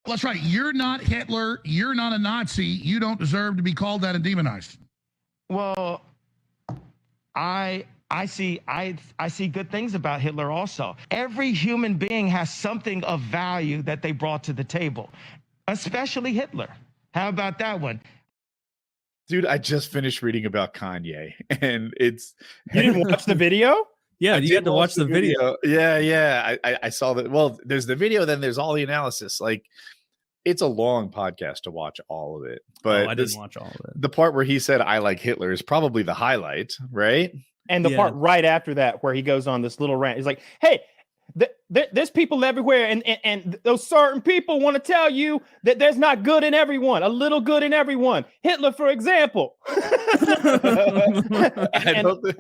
Well, that's right. You're not Hitler. You're not a Nazi. You don't deserve to be called that and demonized. Well, I see good things about Hitler also. Every human being has something of value that they brought to the table, especially Hitler. How about that one? Dude, I just finished reading about Kanye, and it's... You didn't watch the video? Yeah, you had to watch the video. Yeah. I saw that. Well, there's the video, then there's all the analysis. Like, it's a long podcast to watch all of it. But I didn't watch all of it. The part where he said, "I like Hitler" is probably the highlight, right? And the part right after that where he goes on this little rant. He's like, hey, there's people everywhere, and those certain people want to tell you that there's not good in everyone, a little good in everyone. Hitler, for example.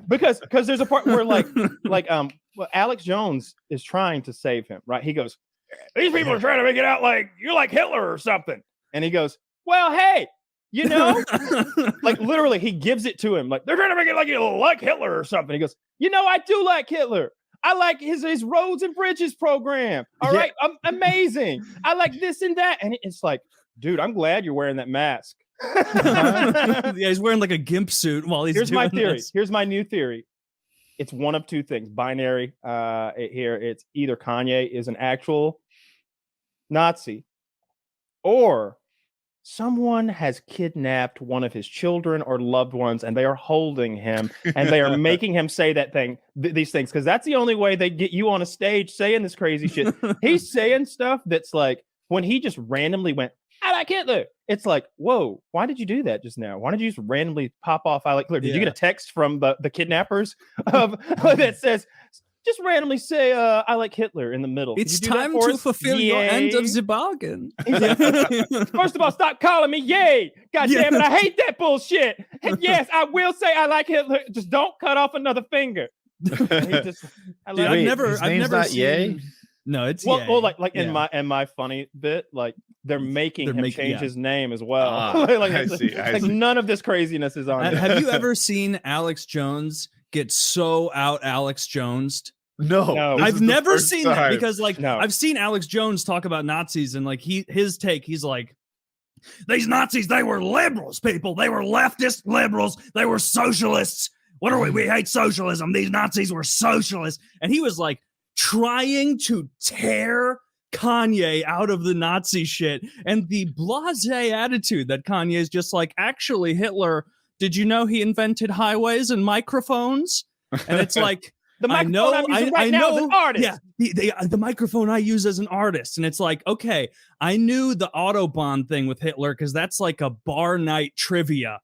Because there's a part where well, Alex Jones is trying to save him, right? He goes, these people are trying to make it out like you're like Hitler or something. And he goes, well, hey, you know, like literally he gives it to him. Like, they're trying to make it like you like Hitler or something. He goes, you know, I do like Hitler. I like his roads and bridges program. All right. Amazing. I like this and that. And it's like, dude, I'm glad you're wearing that mask. Yeah, he's wearing like a gimp suit while he's Here's my theory. This. Here's my new theory. It's one of two things. Binary here. It's either Kanye is an actual Nazi or someone has kidnapped one of his children or loved ones and they are holding him and they are making him say these things, because that's the only way they get you on a stage saying this crazy shit. He's saying stuff that's like, when he just randomly went, I like Hitler. It's like, whoa, why did you do that just now? Why did you just randomly pop off I like Hitler? Did you get a text from the kidnappers that says, just randomly say, I like Hitler in the middle? It's time to fulfill your end of the bargain. Like, first of all, stop calling me yay. God damn it, I hate that bullshit. And yes, I will say I like Hitler. Just don't cut off another finger. I've never not seen... Yay? No, it's well, Yay. Well, like in my funny bit, like they're making him change his name as well. I see. None of this craziness is on. Have you ever seen Alex Jones get so out Alex Jonesed? No, I've never seen that, because I've seen Alex Jones talk about Nazis, and like he's like, these Nazis, they were liberals, people. They were leftist liberals. They were socialists. What are we? We hate socialism. These Nazis were socialists. And he was like trying to tear Kanye out of the Nazi shit, and the blasé attitude that Kanye is just like, actually, Hitler, did you know he invented highways and microphones? And it's like, the microphone I know as an artist. Yeah, the microphone I use as an artist. And it's like, okay, I knew the Autobahn thing with Hitler because that's like a bar night trivia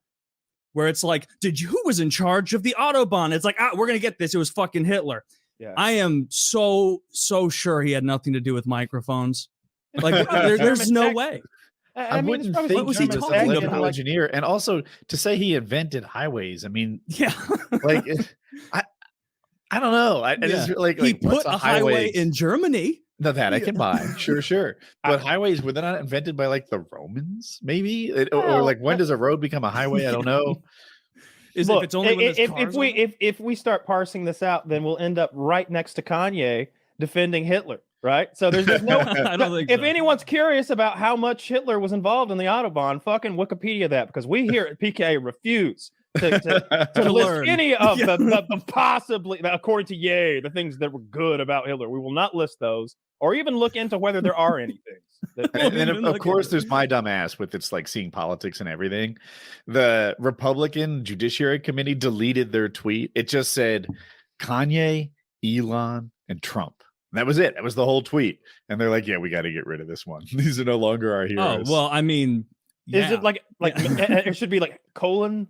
where it's like, who was in charge of the Autobahn? It's like, we're going to get this. It was fucking Hitler. Yeah. I am so sure he had nothing to do with microphones. Like, there's no way. I wouldn't think he was an electrical engineer. And also, to say he invented highways, I mean, yeah, like, I don't know. He put a highway in Germany. No, that I can buy. Sure. But highways, were they not invented by like the Romans, maybe? Or like, when does a road become a highway? I don't know. Look, if we start parsing this out, then we'll end up right next to Kanye defending Hitler, right? So there's no. I don't think if anyone's curious about how much Hitler was involved in the Autobahn, fucking Wikipedia that, because we here at PKA refuse to list any of the possibly, according to Ye, the things that were good about Hitler. We will not list those, or even look into whether there are any things. And then of course there's my dumb ass with its like seeing politics and everything. The Republican Judiciary Committee deleted their tweet. It just said Kanye, Elon, and Trump. And that was it. That was the whole tweet. And they're like, yeah, we got to get rid of this one. These are no longer our heroes. Oh, well, I mean, yeah. Is it like it should be like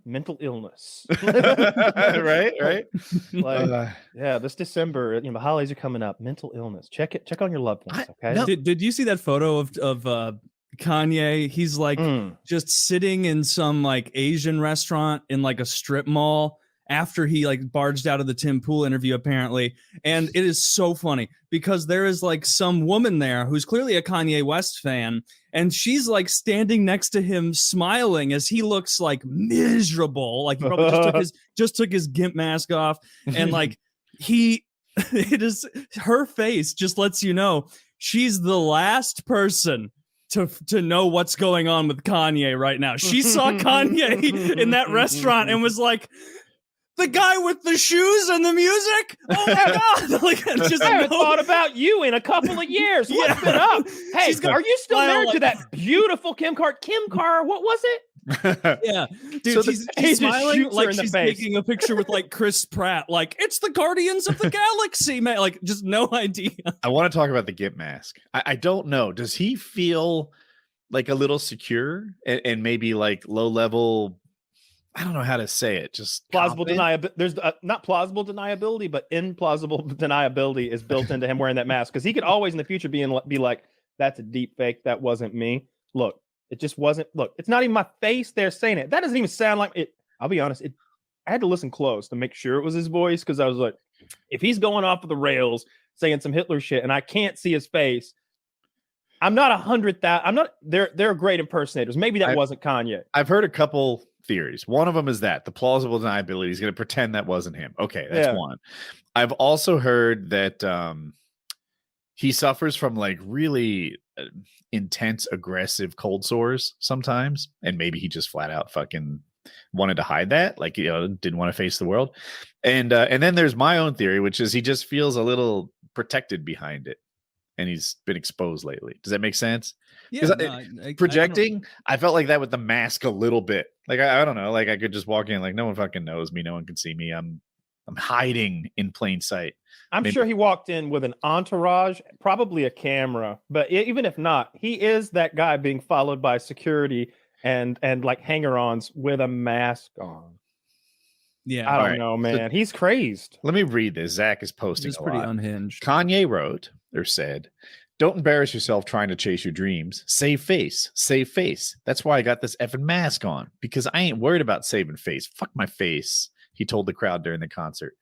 mental illness? right. Like, this December, the holidays are coming up. Mental illness. Check on your loved ones. Okay. No. Did you see that photo of Kanye? He's like just sitting in some like Asian restaurant in like a strip mall after he like barged out of the Tim Pool interview, apparently. And it is so funny because there is like some woman there who's clearly a Kanye West fan, and she's like standing next to him smiling as he looks like miserable. Like he probably just took his gimp mask off, and like it is her face just lets you know she's the last person to know what's going on with Kanye right now. She saw Kanye in that restaurant and was like, the guy with the shoes and the music. Oh my god! Like, I haven't thought about you in a couple of years. What's been up? Hey, are you still married to that beautiful Kim Carr? What was it? Yeah, dude, So she's smiling like she's face. taking a picture with like Chris Pratt. Like, it's the Guardians of the Galaxy, man. Like, just no idea. I want to talk about the gimp mask. I don't know. Does he feel like a little secure and maybe like low level? I don't know how to say it. Just Plausible deniability. There's not plausible deniability, but implausible deniability is built into him wearing that mask, because he could always in the future be like, "That's a deep fake. That wasn't me. Look, it just wasn't. Look, it's not even my face. They're saying it. That doesn't even sound like it." I'll be honest. I had to listen close to make sure it was his voice, because I was like, if he's going off of the rails saying some Hitler shit and I can't see his face, I'm not 100,000. I'm not. They're great impersonators. Maybe that wasn't Kanye. I've heard a couple theories. One of them is that the plausible deniability is going to pretend that wasn't him. Okay, that's one. I've also heard that he suffers from like really intense, aggressive cold sores sometimes, and maybe he just flat out fucking wanted to hide that, like, didn't want to face the world. And then there's my own theory, which is he just feels a little protected behind it, and he's been exposed lately. Does that make sense? Yeah, Projecting, I felt like that with the mask a little bit. Like I don't know, like I could just walk in, like no one fucking knows me, no one can see me. I'm hiding in plain sight. I'm sure he walked in with an entourage, probably a camera, but even if not, he is that guy being followed by security and like hanger-ons with a mask on. Yeah, I don't know, man. He's crazed. Let me read this. Zach is posting. It's a pretty lot. unhinged. Kanye wrote or said, "Don't embarrass yourself trying to chase your dreams. Save face. Save face. That's why I got this effing mask on, because I ain't worried about saving face. Fuck my face," he told the crowd during the concert.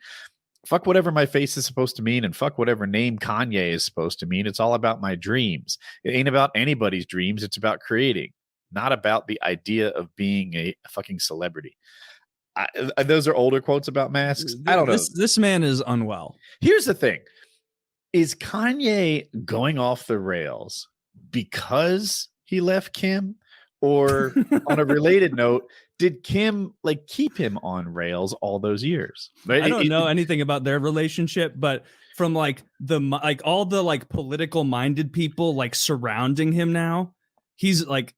Fuck whatever my face is supposed to mean, and fuck whatever name Kanye is supposed to mean. It's all about my dreams. It ain't about anybody's dreams. It's about creating, not about the idea of being a fucking celebrity. Those are older quotes about masks. I don't know. This man is unwell. Here's the thing. Is Kanye going off the rails because he left Kim? Or on a related note, did Kim like keep him on rails all those years? Right? I don't know anything about their relationship, but from like all the like political minded people like surrounding him now, he's like,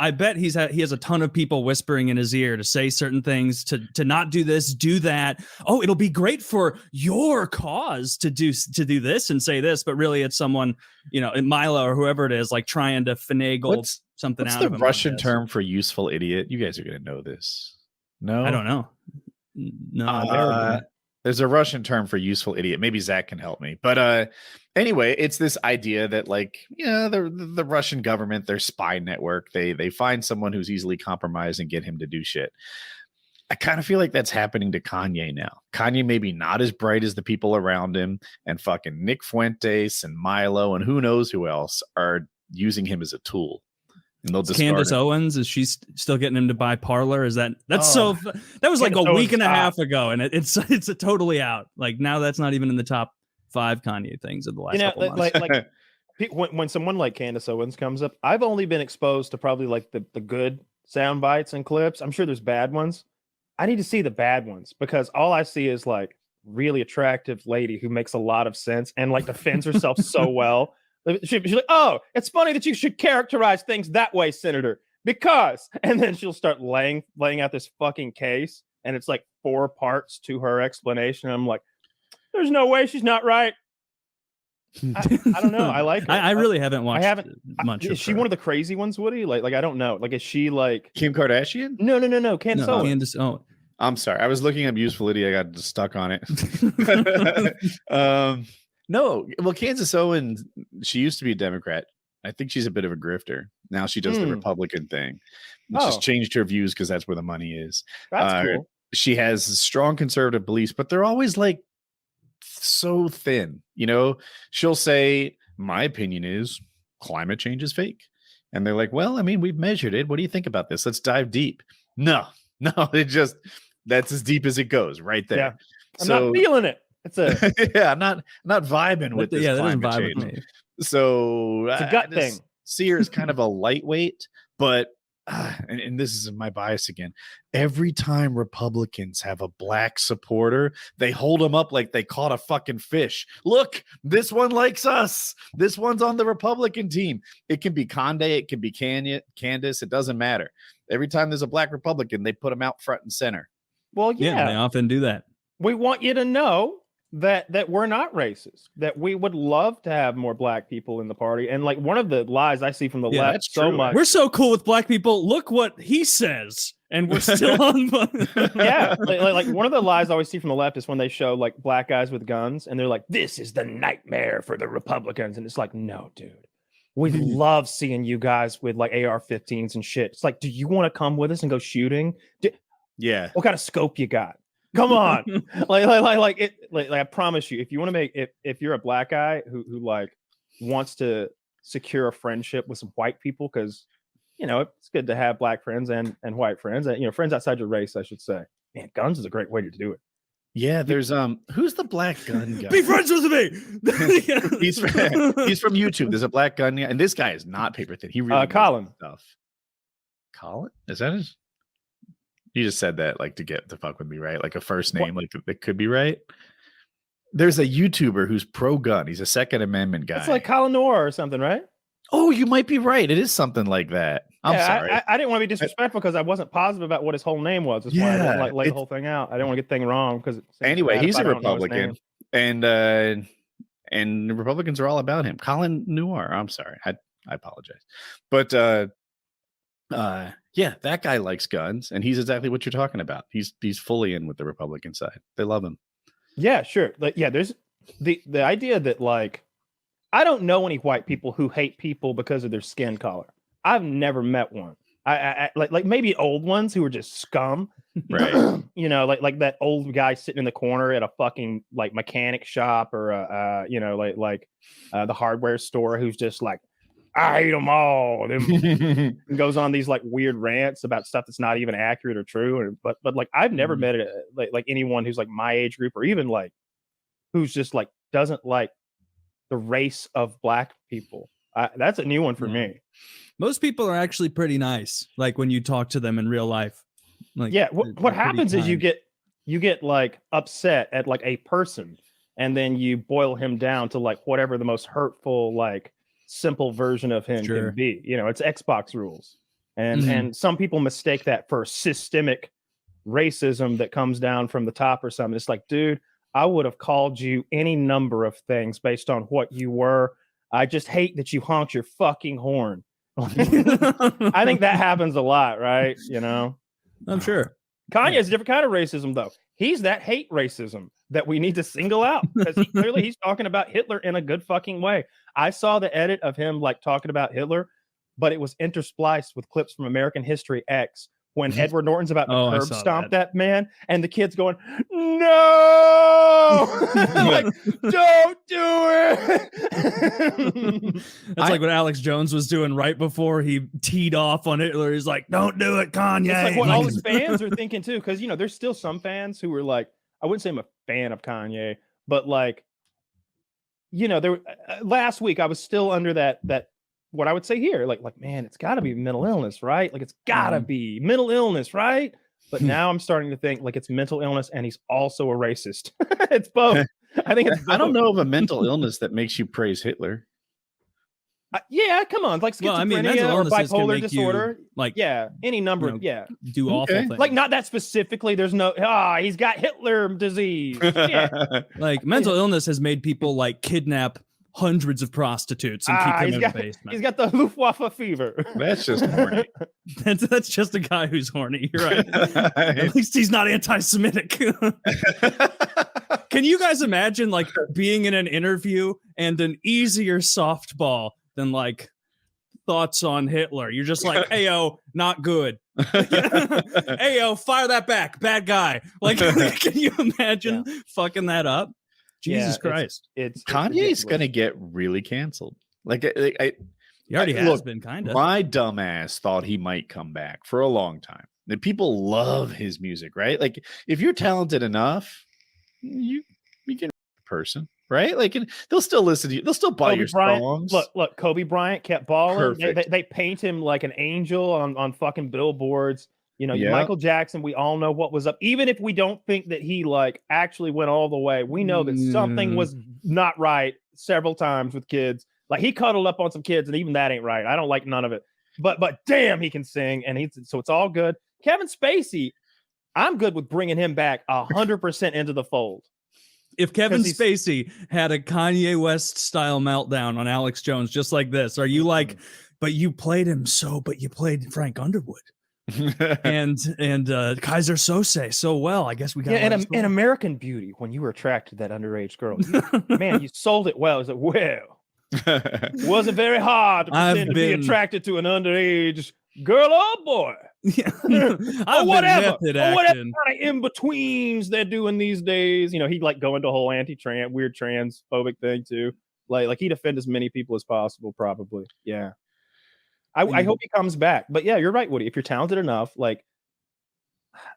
I bet he has a ton of people whispering in his ear to say certain things, to not do this, do that. Oh, it'll be great for your cause to do this and say this, but really it's someone, Milo or whoever it is, like trying to finagle something out of him. What's the Russian term for useful idiot? You guys are gonna know this. No, I don't know. No, there's a Russian term for useful idiot. Maybe Zach can help me. But anyway, it's this idea that the Russian government, their spy network, they find someone who's easily compromised and get him to do shit. I kind of feel like that's happening to Kanye now. Kanye maybe not as bright as the people around him, and fucking Nick Fuentes and Milo and who knows who else are using him as a tool. And they'll Candace Owens, is she still getting him to buy Parler? That was Candace like a Owens week and a half ago, and it's a totally out. Like now, that's not even in the top 5 Kanye things of the last couple months. When someone like Candace Owens comes up, I've only been exposed to probably like the good sound bites and clips. I'm sure there's bad ones. I need to see the bad ones, because all I see is like really attractive lady who makes a lot of sense and like defends herself so well. She's like, "Oh, it's funny that you should characterize things that way, Senator, because," and then she'll start laying out this fucking case, and it's like 4 parts to her explanation. I'm like, there's no way she's not right. I don't know. I like her. I really haven't watched. Much. Is she one of the crazy ones, Woody? Like I don't know. Like, is she like Kim Kardashian? No. Candace Owens. Candace Owens. I'm sorry. I was looking up useful idiot. I got stuck on it. No, well, Candace Owens, she used to be a Democrat. I think she's a bit of a grifter. Now she does the Republican thing. She's changed her views because that's where the money is. That's cool. She has strong conservative beliefs, but they're always like so thin. She'll say, "My opinion is climate change is fake." And they're like, "Well, I mean, we've measured it. What do you think about this? Let's dive deep." No, that's as deep as it goes right there. Yeah. I'm not feeling it. It's I'm not vibing with this climate change. With me. So it's a gut thing. see her as kind of a lightweight, but and this is my bias again. Every time Republicans have a black supporter, they hold them up like they caught a fucking fish. Look, this one likes us. This one's on the Republican team. It can be Conde, it can be Candace. It doesn't matter. Every time there's a black Republican, they put them out front and center. Well, yeah, they often do that. We want you to know that we're not racist, that we would love to have more black people in the party. And like one of the lies I see from the left so much. We're so cool with black people. Look what he says. And we're still on. Yeah. Like one of the lies I always see from the left is when they show like black guys with guns and they're like, this is the nightmare for the Republicans. And it's like, no, dude, we love seeing you guys with like AR-15s and shit. It's like, do you want to come with us and go shooting? Yeah. What kind of scope you got? Come on. like I promise you, if you want to make if you're a black guy who like wants to secure a friendship with some white people, because you know it's good to have black friends and white friends, and you know, friends outside your race, I should say. Man, guns is a great way to do it. Yeah, there's who's the black gun guy? Be friends with me. he's from YouTube. There's a black gun guy, and this guy is not paper thin. He really Colin stuff. Colin? Is that his? You just said that like to fuck with me, right? Like a first name, like it could be right. There's a YouTuber who's pro gun. He's a Second Amendment guy. It's like Colin Noir or something, right? Oh, you might be right. It is something like that. I'm sorry. I didn't want to be disrespectful because I wasn't positive about what his whole name was. That's why I didn't like lay the whole thing out. I didn't want to get the thing wrong because anyway, he's a Republican, and Republicans are all about him. Colin Noir. I'm sorry. I apologize, but yeah, that guy likes guns, and he's exactly what you're talking about. He's fully in with the Republican side. They love him. Yeah, sure. Like, yeah, there's the idea that like I don't know any white people who hate people because of their skin color. I've never met one. I like maybe old ones who are just scum, right? You know, like that old guy sitting in the corner at a fucking like mechanic shop or you know, like the hardware store who's just like, I hate them all. And goes on these like weird rants about stuff that's not even accurate or true. But like I've never met like anyone who's like my age group or even like who's just like doesn't like the race of black people. That's a new one for me. Most people are actually pretty nice. Like when you talk to them in real life. Like, yeah. What happens is you get like upset at like a person, and then you boil him down to like whatever the most hurtful like simple version of him can be. You know, it's Xbox rules, and some people mistake that for systemic racism that comes down from the top or something. It's like, dude, I would have called you any number of things based on what you were. I just hate that you honked your fucking horn. I think that happens a lot, right? You know, I'm sure. Kanye is a different kind of racism, though. He's that hate racism that we need to single out because he's talking about Hitler in a good fucking way. I saw the edit of him like talking about Hitler, but it was interspliced with clips from American History X when Edward Norton's about to curb stomp that man, and the kid's going, no, like, don't do it. That's like what Alex Jones was doing right before he teed off on Hitler. He's like, don't do it, Kanye. It's like what all his fans are thinking too, because you know there's still some fans who are like, I wouldn't say I'm a fan of Kanye, but like, you know, there last week I was still under that what I would say here, like, man, it's got to be mental illness, right? Like, it's got to be mental illness, right? But now I'm starting to think like it's mental illness, and he's also a racist. It's both. I think it's both. I don't know of a mental illness that makes you praise Hitler. Yeah, come on, like schizophrenia or bipolar disorder, like any number, do awful things. Like not that specifically. There's no he's got Hitler disease. Yeah. Like mental illness has made people like kidnap hundreds of prostitutes and keep them in the basement. He's got the Luftwaffe fever. That's just horny. That's just a guy who's horny. You're right. At least he's not anti-Semitic. Can you guys imagine like being in an interview and an easier softball than like thoughts on Hitler? You're just like, Ayo, not good. Ayo, fire that back. Bad guy. Like, can you imagine fucking that up? Jesus Christ. It's Kanye's going to get really canceled. Like, he already has been kind of. My dumbass thought he might come back for a long time. And people love his music, right? Like, if you're talented enough, you can be a person. right? Like, and they'll still listen to you. They'll still buy your songs. Look, Kobe Bryant kept balling. They paint him like an angel on fucking billboards. You know, Michael Jackson, we all know what was up. Even if we don't think that he like actually went all the way, we know that something was not right several times with kids. Like he cuddled up on some kids, and even that ain't right. I don't like none of it. But damn, he can sing, and so it's all good. Kevin Spacey, I'm good with bringing him back 100% into the fold. If Kevin Spacey had a Kanye West style meltdown on Alex Jones just like this, are you like, but you played him but you played Frank Underwood and Kaiser Sose so well. I guess we got and American Beauty, when you were attracted to that underage girl, man, you sold it well. It's like, well, wasn't very hard to pretend to be attracted to an underage girl or boy. Yeah. or whatever kind of in-betweens they're doing these days. You know, he'd like go into a whole anti-trans, weird transphobic thing too. Like he'd offend as many people as possible, probably. Yeah. I hope he comes back. But yeah, you're right, Woody. If you're talented enough, like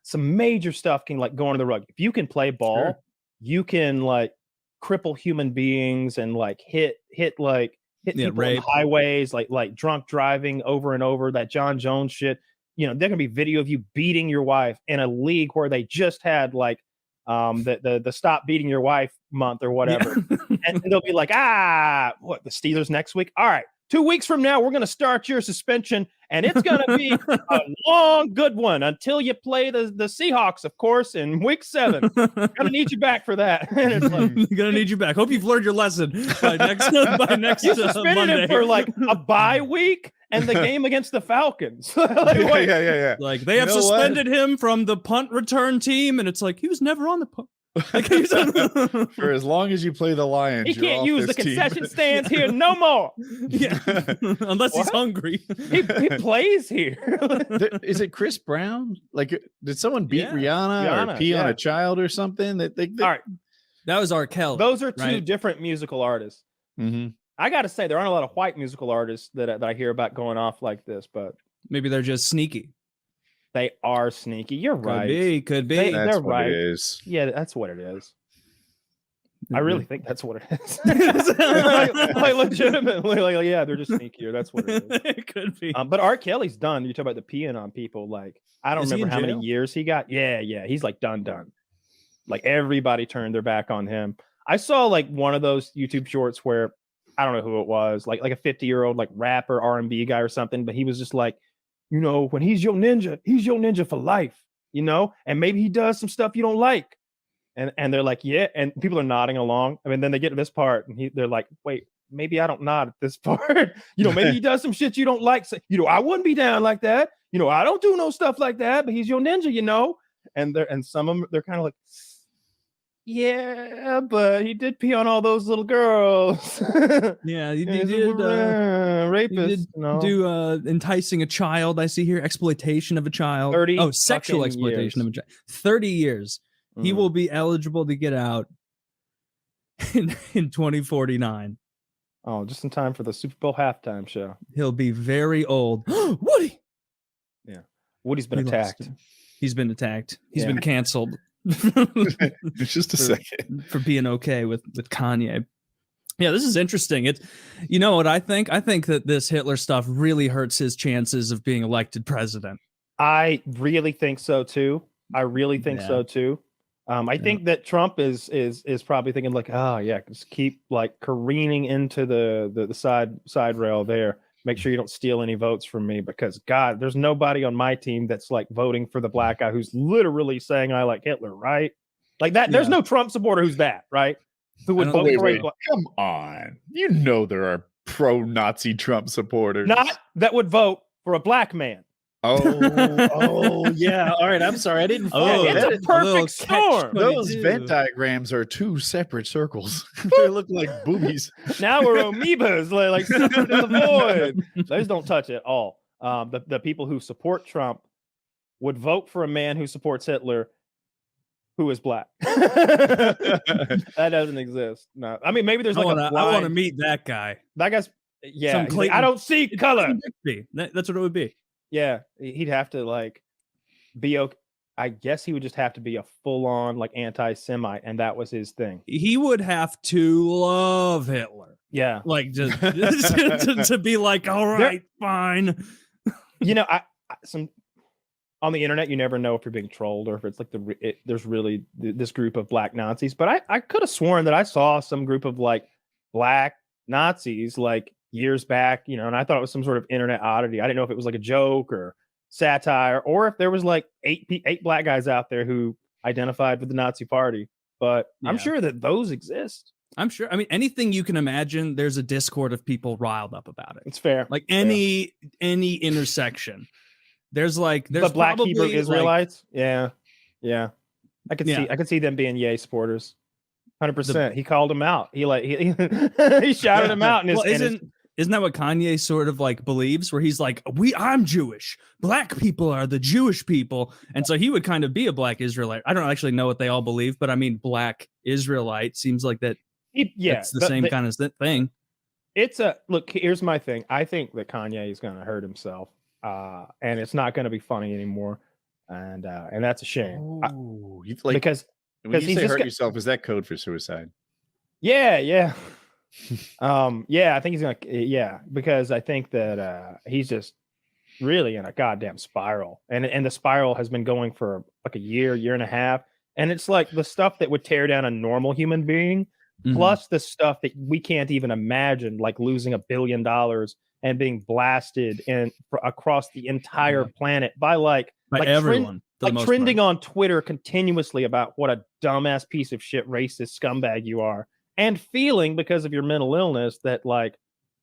some major stuff can like go under the rug. If you can play ball, you can like cripple human beings and like hit people on highways, like drunk driving over and over, that John Jones shit. You know, there can be video of you beating your wife in a league where they just had like the Stop Beating Your Wife month or whatever. Yeah. and they'll be like, what, the Steelers next week? All right. 2 weeks from now, we're going to start your suspension, and it's going to be a long, good one until you play the Seahawks, of course, in week 7. Going to need you back for that. And it's like, going to need you back. Hope you've learned your lesson by next you suspended Monday. him for like a bye week and the game against the Falcons. Yeah. Like they have suspended him from the punt return team, and it's like he was never on the punt. For as long as you play the Lions, he can't use the concession stands here no more. Yeah, unless he's hungry. He plays here. Is it Chris Brown? Like, did someone beat Rihanna or pee on a child or something? All right, that was R. Kelly. Those are two different musical artists. Mm-hmm. I got to say, there aren't a lot of white musical artists that I hear about going off like this, but maybe they're just sneaky. They are sneaky. You're right. Could be. That's they're what right. it is. Yeah, that's what it is. I really think that's what it is. like legitimately, like yeah, they're just sneakier. That's what it is. It could be. But R. Kelly's done. You talk about the peeing on people. Like I don't remember how many years he got. Yeah. He's like done. Like everybody turned their back on him. I saw like one of those YouTube shorts where I don't know who it was, like a 50-year-old like rapper R&B guy or something, but he was just like, you know, when he's your ninja for life, you know, and maybe he does some stuff you don't like. And they're like, yeah. And people are nodding along. I mean, then they get to this part and they're like, wait, maybe I don't nod at this part. You know, maybe he does some shit you don't like. So, you know, I wouldn't be down like that. You know, I don't do no stuff like that, but he's your ninja, you know? And some of them, they're kind of like, yeah, but he did pee on all those little girls. Yeah, he did rapist. Do enticing a child. I see here exploitation of a child. Sexual exploitation of a child. 30 years. He will be eligible to get out in 2049. Oh, just in time for the Super Bowl halftime show. He'll be very old. Woody. Yeah, Woody's been attacked. He's been attacked. He's been canceled. Just a second for being okay with Kanye. Yeah, this is interesting. It's, you know what I think? I think that this Hitler stuff really hurts his chances of being elected president. I really think so too. I think that Trump is probably thinking like, oh yeah, just keep like careening into the side rail there. Make sure you don't steal any votes from me, because God, there's nobody on my team that's like voting for the black guy who's literally saying I like Hitler, right? Like that. There's no Trump supporter who's that, right? Who would vote for him? Come on, you know there are pro-Nazi Trump supporters. Not that would vote for a black man. Oh, yeah. All right. I'm sorry. I didn't. It's a perfect storm. Those Venn diagrams are two separate circles. They look like boobies. Now we're amoebas, like stuck in the void. Those don't touch at all. The people who support Trump would vote for a man who supports Hitler, who is black. That doesn't exist. No, I mean maybe there's I want to meet that guy. That guy's like, I don't see color. That's what it would be. Yeah, he'd have to like be okay. I guess he would just have to be a full-on like anti-Semite, and that was his thing. He would have to love Hitler. Yeah, like just to be like, all right, fine. You know, I some on the internet, you never know if you're being trolled or if it's like there's really this group of black Nazis. But I could have sworn that I saw some group of like black Nazis like years back, you know, and I thought it was some sort of internet oddity. I didn't know if it was like a joke or satire, or if there was like eight black guys out there who identified with the Nazi party. But I'm sure that those exist. I'm sure. I mean, anything you can imagine, there's a Discord of people riled up about it. It's fair. Like any intersection. There's like the black Hebrew Israelites. Like, yeah. I could see them being yay supporters. 100%. He called them out. He he shouted them out. Isn't that what Kanye sort of like believes? Where he's like, I'm Jewish. Black people are the Jewish people. And so he would kind of be a black Israelite. I don't actually know what they all believe, but I mean, black Israelite seems like that. It's the same kind of thing. It's look, here's my thing. I think that Kanye is going to hurt himself. And it's not going to be funny anymore. And that's a shame. Because when you say hurt yourself, is that code for suicide? Yeah. I think he's gonna because I think that he's just really in a goddamn spiral, and the spiral has been going for like a year and a half, and it's like the stuff that would tear down a normal human being, plus the stuff that we can't even imagine, like losing $1 billion and being blasted across the entire planet by everyone, trending on Twitter continuously about what a dumbass piece of shit racist scumbag you are. And feeling because of your mental illness that, like,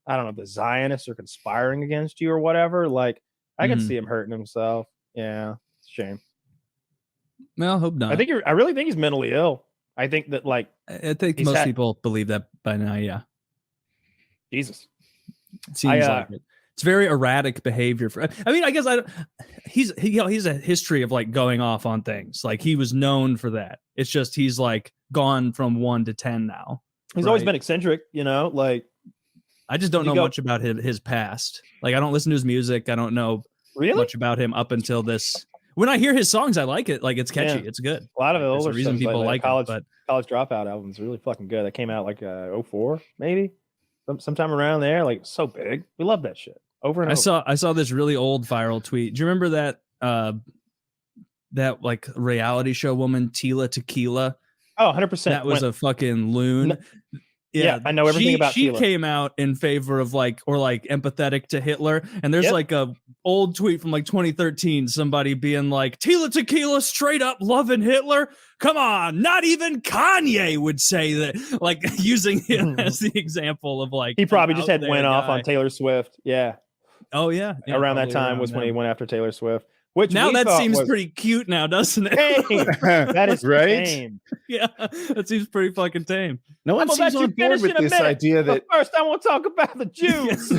I don't know, the Zionists are conspiring against you or whatever. Like, I can see him hurting himself. Yeah, it's a shame. Well, I hope not. I really think he's mentally ill. I think that, like, I think most people believe that by now. Yeah. Jesus. It seems like it. It's very erratic behavior. I mean, I guess he's a history of like going off on things. Like he was known for that. It's just he's like gone from 1 to 10 now. He's always been eccentric, you know. Like I just don't know much about his past. Like I don't listen to his music. I don't know much about him up until this. When I hear his songs, I like it. Like it's catchy. It's good. A lot of There's a reason people like college, it. But College Dropout album is really fucking good. That came out like 04 maybe, sometime around there. Like so big. We love that shit. Over and over. I saw this really old viral tweet. Do you remember that like reality show woman Tila Tequila? Oh, 100%. That was a fucking loon. Yeah, I know everything about she Tila. Came out in favor of like empathetic to Hitler. And there's like a old tweet from like 2013, somebody being like, Tila Tequila straight up loving Hitler. Come on, not even Kanye would say that, like using him as the example of like he probably just had went off on Taylor Swift. Yeah. Oh yeah. Around that time was when he went after Taylor Swift. Which now that seems pretty cute now, doesn't it? That is right. Tame. Yeah, that seems pretty fucking tame. No one seems on board with this idea that first I want to talk about the Jews.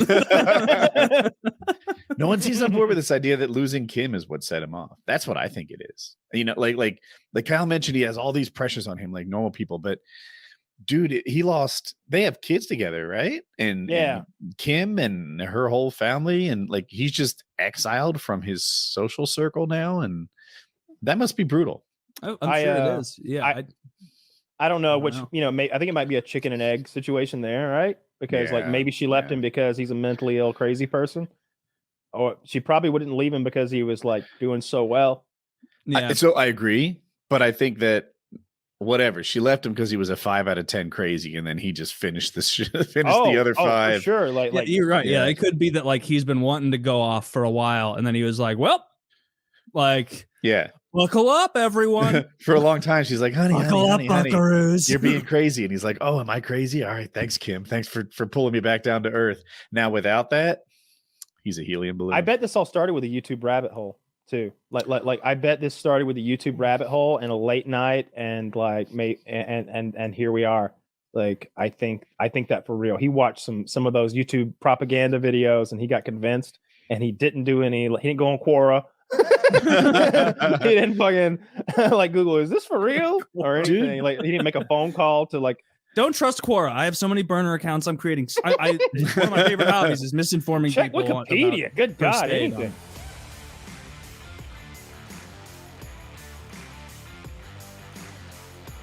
No one seems on board with this idea that losing Kim is what set him off. That's what I think it is. You know, like Kyle mentioned, he has all these pressures on him, like normal people, but dude, they have kids together, right? And Kim and her whole family, and like he's just exiled from his social circle now, and that must be brutal. I'm sure it is. Yeah, I don't know which, you know, I think it might be a chicken and egg situation there, right? Because like maybe she left him because he's a mentally ill, crazy person, or she probably wouldn't leave him because he was like doing so well. Yeah. So I agree, but I think that whatever, she left him because he was a 5 out of 10 crazy, and then he just finished the other 5. For sure, like you're right. Yeah, it could be that like he's been wanting to go off for a while, and then he was like, well, like buckle up, everyone. For a long time, she's like, honey, honey, buckaroos. You're being crazy, and he's like, oh, am I crazy? All right, thanks, Kim. Thanks for pulling me back down to earth. Now, without that, he's a helium balloon. I bet this all started with a YouTube rabbit hole too. Like I bet this started with a YouTube rabbit hole and a late night, and like and here we are. Like I think that for real. He watched some of those YouTube propaganda videos, and he got convinced, and he didn't go on Quora. He didn't fucking like Google, is this for real or anything? Dude. Like he didn't make a phone call to like. Don't trust Quora. I have so many burner accounts I'm creating. One of my favorite hobbies is misinforming Check people. Wikipedia. Good God, anything.